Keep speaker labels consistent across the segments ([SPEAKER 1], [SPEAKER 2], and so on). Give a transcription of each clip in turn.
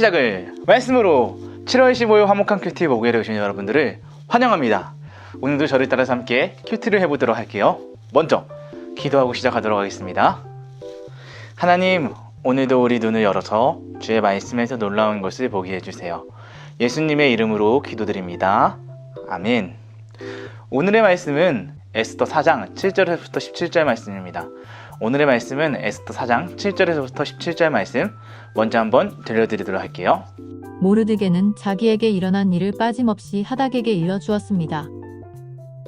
[SPEAKER 1] 시작을 말씀으로 7월 15일 화목한 큐티 목요일에 오신 여러분들을 환영합니다. 오늘도 저를 따라서 함께 큐티를 해보도록 할게요. 먼저 기도하고 시작하도록 하겠습니다. 하나님, 오늘도 우리 눈을 열어서 주의 말씀에서 놀라운 것을 보게 해주세요. 예수님의 이름으로 기도드립니다. 아멘. 오늘의 말씀은 에스더 4장 7절에서부터 17절 말씀입니다. 오늘의 말씀은 에스더 4장 7절에서부터 17절 말씀 먼저 한번 들려드리도록 할게요.
[SPEAKER 2] 모르드게는 자기에게 일어난 일을 빠짐없이 하닥에게 일러주었습니다.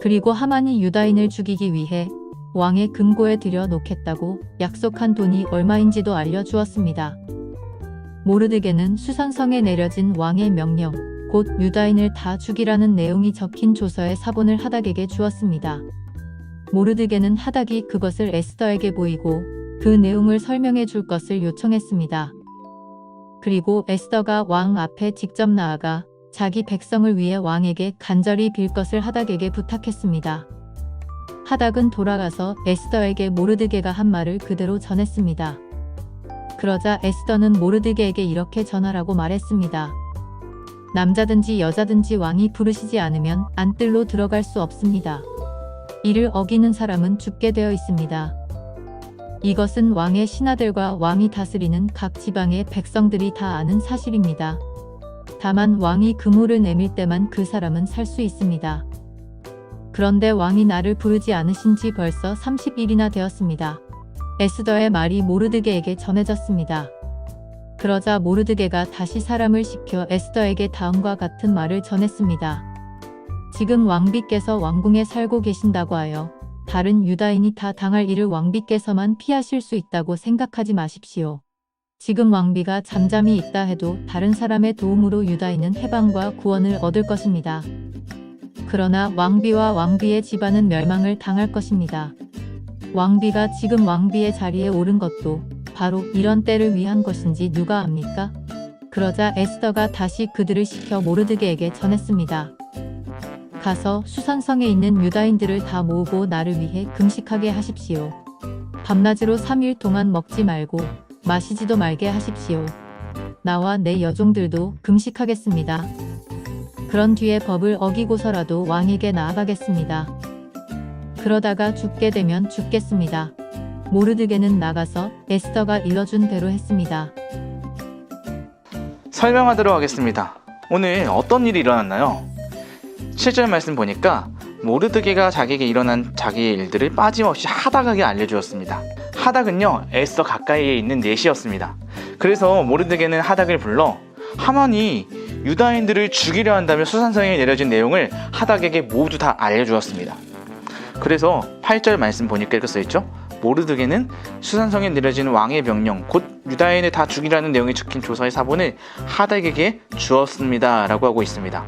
[SPEAKER 2] 그리고 하만이 유다인을 죽이기 위해 왕의 금고에 들여 놓겠다고 약속한 돈이 얼마인지도 알려주었습니다. 모르드게는 수산성에 내려진 왕의 명령, 곧 유다인을 다 죽이라는 내용이 적힌 조서의 사본을 하닥에게 주었습니다. 모르드게는 하닥이 그것을 에스더에게 보이고 그 내용을 설명해 줄 것을 요청했습니다. 그리고 에스더가 왕 앞에 직접 나아가 자기 백성을 위해 왕에게 간절히 빌 것을 하닥에게 부탁했습니다. 하닥은 돌아가서 에스더에게 모르드게가 한 말을 그대로 전했습니다. 그러자 에스더는 모르드게에게 이렇게 전하라고 말했습니다. 남자든지 여자든지 왕이 부르시지 않으면 안뜰로 들어갈 수 없습니다. 이를 어기는 사람은 죽게 되어 있습니다. 이것은 왕의 신하들과 왕이 다스리는 각 지방의 백성들이 다 아는 사실입니다. 다만 왕이 그물을 내밀 때만 그 사람은 살 수 있습니다. 그런데 왕이 나를 부르지 않으신 지 벌써 30일이나 되었습니다. 에스더의 말이 모르드게에게 전해졌습니다. 그러자 모르드게가 다시 사람을 시켜 에스더에게 다음과 같은 말을 전했습니다. 지금 왕비께서 왕궁에 살고 계신다고 하여 다른 유다인이 다 당할 일을 왕비께서만 피하실 수 있다고 생각하지 마십시오. 지금 왕비가 잠잠히 있다 해도 다른 사람의 도움으로 유다인은 해방과 구원을 얻을 것입니다. 그러나 왕비와 왕비의 집안은 멸망을 당할 것입니다. 왕비가 지금 왕비의 자리에 오른 것도 바로 이런 때를 위한 것인지 누가 압니까? 그러자 에스더가 다시 그들을 시켜 모르드게에게 전했습니다. 가서 수산성에 있는 유다인들을 다 모으고 나를 위해 금식하게 하십시오. 밤낮으로 3일 동안 먹지 말고 마시지도 말게 하십시오. 나와 내 여종들도 금식하겠습니다. 그런 뒤에 법을 어기고서라도 왕에게 나아가겠습니다. 그러다가 죽게 되면 죽겠습니다. 모르드게는 나가서 에스더가 일러준 대로 했습니다.
[SPEAKER 1] 설명하도록 하겠습니다. 오늘 어떤 일이 일어났나요? 7절 말씀 보니까 모르드게가 자기에게 일어난 자기의 일들을 빠짐없이 하닥에게 알려주었습니다. 하닥은요, 에스더 가까이에 있는 넷이었습니다. 그래서 모르드게는 하닥을 불러 하만이 유다인들을 죽이려 한다며 수산성에 내려진 내용을 하닥에게 모두 다 알려주었습니다. 그래서 8절 말씀 보니까 이렇게 써있죠. 모르드게는 수산성에 내려진 왕의 명령, 곧 유다인을 다 죽이라는 내용이 적힌 조서의 사본을 하닥에게 주었습니다 라고 하고 있습니다.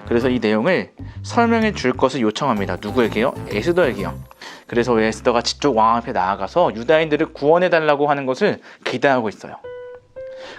[SPEAKER 1] 그래서 이 내용을 설명해 줄 것을 요청합니다. 누구에게요? 에스더에게요. 그래서 에스더가 직접 왕 앞에 나아가서 유다인들을 구원해 달라고 하는 것을 기대하고 있어요.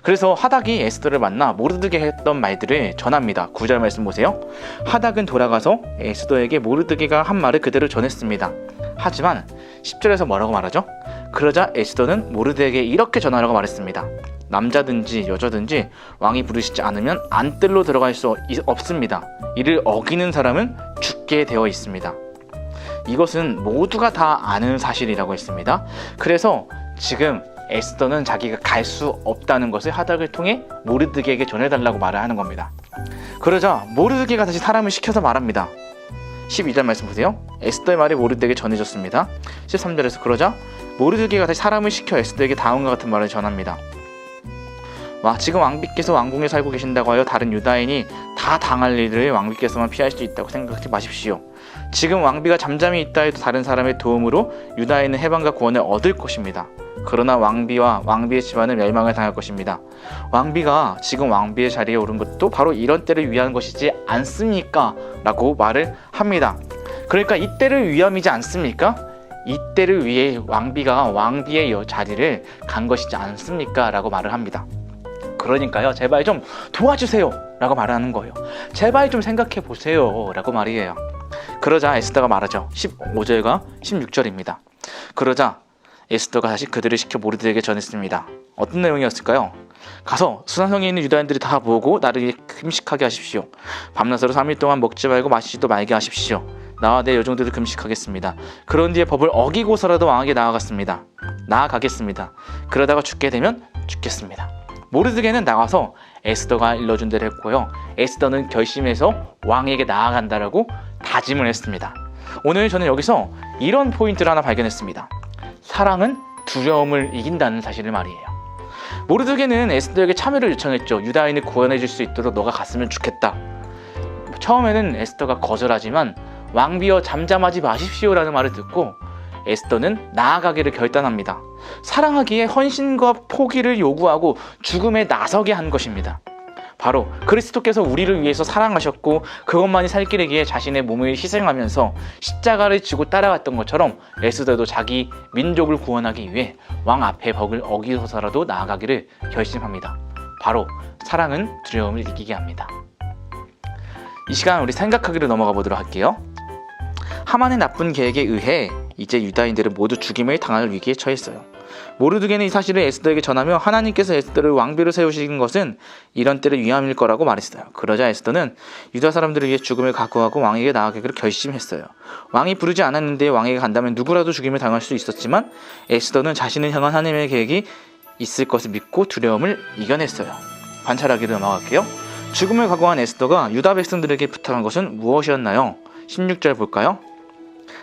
[SPEAKER 1] 그래서 하닥이 에스더를 만나 모르드게 했던 말들을 전합니다. 9절 말씀 보세요. 하닥은 돌아가서 에스더에게 모르드게가 한 말을 그대로 전했습니다. 하지만 10절에서 뭐라고 말하죠? 그러자 에스더는 모르드게에게 이렇게 전하라고 말했습니다. 남자든지 여자든지 왕이 부르시지 않으면 안뜰로 들어갈 수 없습니다. 이를 어기는 사람은 죽게 되어 있습니다. 이것은 모두가 다 아는 사실이라고 했습니다. 그래서 지금 에스더는 자기가 갈 수 없다는 것을 하닥을 통해 모르드게에게 전해달라고 말을 하는 겁니다. 그러자 모르드게가 다시 사람을 시켜서 말합니다. 12절 말씀 보세요. 에스더의 말이 모르드게에게 전해졌습니다. 13절에서 그러자 모르드게가 다시 사람을 시켜 에스더에게 다음과 같은 말을 전합니다. 지금 왕비께서 왕궁에 살고 계신다고 하여 다른 유다인이 다 당할 일을 왕비께서만 피할 수 있다고 생각하지 마십시오. 지금 왕비가 잠잠히 있다 해도 다른 사람의 도움으로 유다인은 해방과 구원을 얻을 것입니다. 그러나 왕비와 왕비의 집안은 멸망을 당할 것입니다. 왕비가 지금 왕비의 자리에 오른 것도 바로 이런 때를 위한 것이지 않습니까? 라고 말을 합니다. 그러니까 이 때를 위함이지 않습니까? 이 때를 위해 왕비가 왕비의 자리를 간 것이지 않습니까? 라고 말을 합니다. 그러니까요, 제발 좀 도와주세요 라고 말하는 거예요. 제발 좀 생각해 보세요 라고 말이에요. 그러자 에스더가 말하죠. 15절과 16절입니다. 그러자 에스더가 다시 그들을 시켜 모르드게에게 전했습니다. 어떤 내용이었을까요? 가서 수산성에 있는 유다인들이 다 모으고 나를 위해 금식하게 하십시오. 밤낮으로 3일 동안 먹지 말고 마시지도 말게 하십시오. 나와 내 여종들을 금식하겠습니다. 그런 뒤에 법을 어기고서라도 왕에게 나아가겠습니다. 그러다가 죽게 되면 죽겠습니다. 모르드게는 나가서 에스더가 일러준 대로 했고요. 에스더는 결심해서 왕에게 나아간다라고 다짐을 했습니다. 오늘 저는 여기서 이런 포인트를 하나 발견했습니다. 사랑은 두려움을 이긴다는 사실을 말이에요. 모르드게는 에스더에게 참여를 요청했죠. 유다인을 구원해 줄 수 있도록 너가 갔으면 좋겠다. 처음에는 에스더가 거절하지만 왕비여 잠잠하지 마십시오라는 말을 듣고 에스더는 나아가기를 결단합니다. 사랑하기에 헌신과 포기를 요구하고 죽음에 나서게 한 것입니다. 바로 그리스도께서 우리를 위해서 사랑하셨고 그것만이 살 길이기에 자신의 몸을 희생하면서 십자가를 지고 따라갔던 것처럼 에스더도 자기 민족을 구원하기 위해 왕 앞에 법을 어기고서라도 나아가기를 결심합니다. 바로 사랑은 두려움을 이기게 합니다. 이 시간 우리 생각하기로 넘어가 보도록 할게요. 하만의 나쁜 계획에 의해 이제 유다인들은 모두 죽임을 당할 위기에 처했어요. 모르드게는 이 사실을 에스더에게 전하며 하나님께서 에스더를 왕비로 세우신 것은 이런 때를 위함일 거라고 말했어요. 그러자 에스더는 유다 사람들을 위해 죽음을 각오하고 왕에게 나아가기로 결심했어요. 왕이 부르지 않았는데 왕에게 간다면 누구라도 죽임을 당할 수 있었지만 에스더는 자신을 향한 하나님의 계획이 있을 것을 믿고 두려움을 이겨냈어요. 관찰하기로 넘어갈게요. 죽음을 각오한 에스더가 유다 백성들에게 부탁한 것은 무엇이었나요? 16절 볼까요?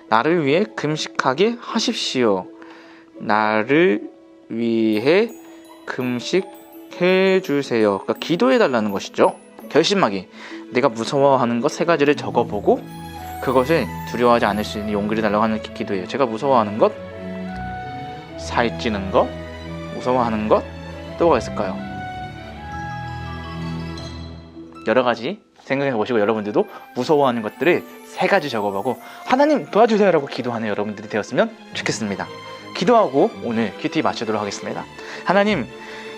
[SPEAKER 1] 나를 위해 금식하게 하십시오. 나를 위해 금식해 주세요. 그러니까 기도해 달라는 것이죠. 결심하기. 내가 무서워하는 것 3가지를 적어보고 그것을 두려워하지 않을 수 있는 용기를 달라고 하는 기도예요. 제가 무서워하는 것, 살찌는 것, 무서워하는 것, 또 뭐가 있을까요? 여러 가지 생각해 보시고 여러분들도 무서워하는 것들을 3가지 적어보고 하나님 도와주세요 라고 기도하는 여러분들이 되었으면 좋겠습니다. 기도하고 오늘 큐티 마치도록 하겠습니다. 하나님,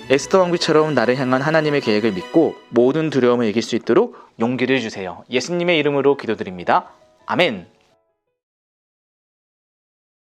[SPEAKER 1] 에스더 왕비처럼 나를 향한 하나님의 계획을 믿고 모든 두려움을 이길 수 있도록 용기를 주세요. 예수님의 이름으로 기도드립니다. 아멘.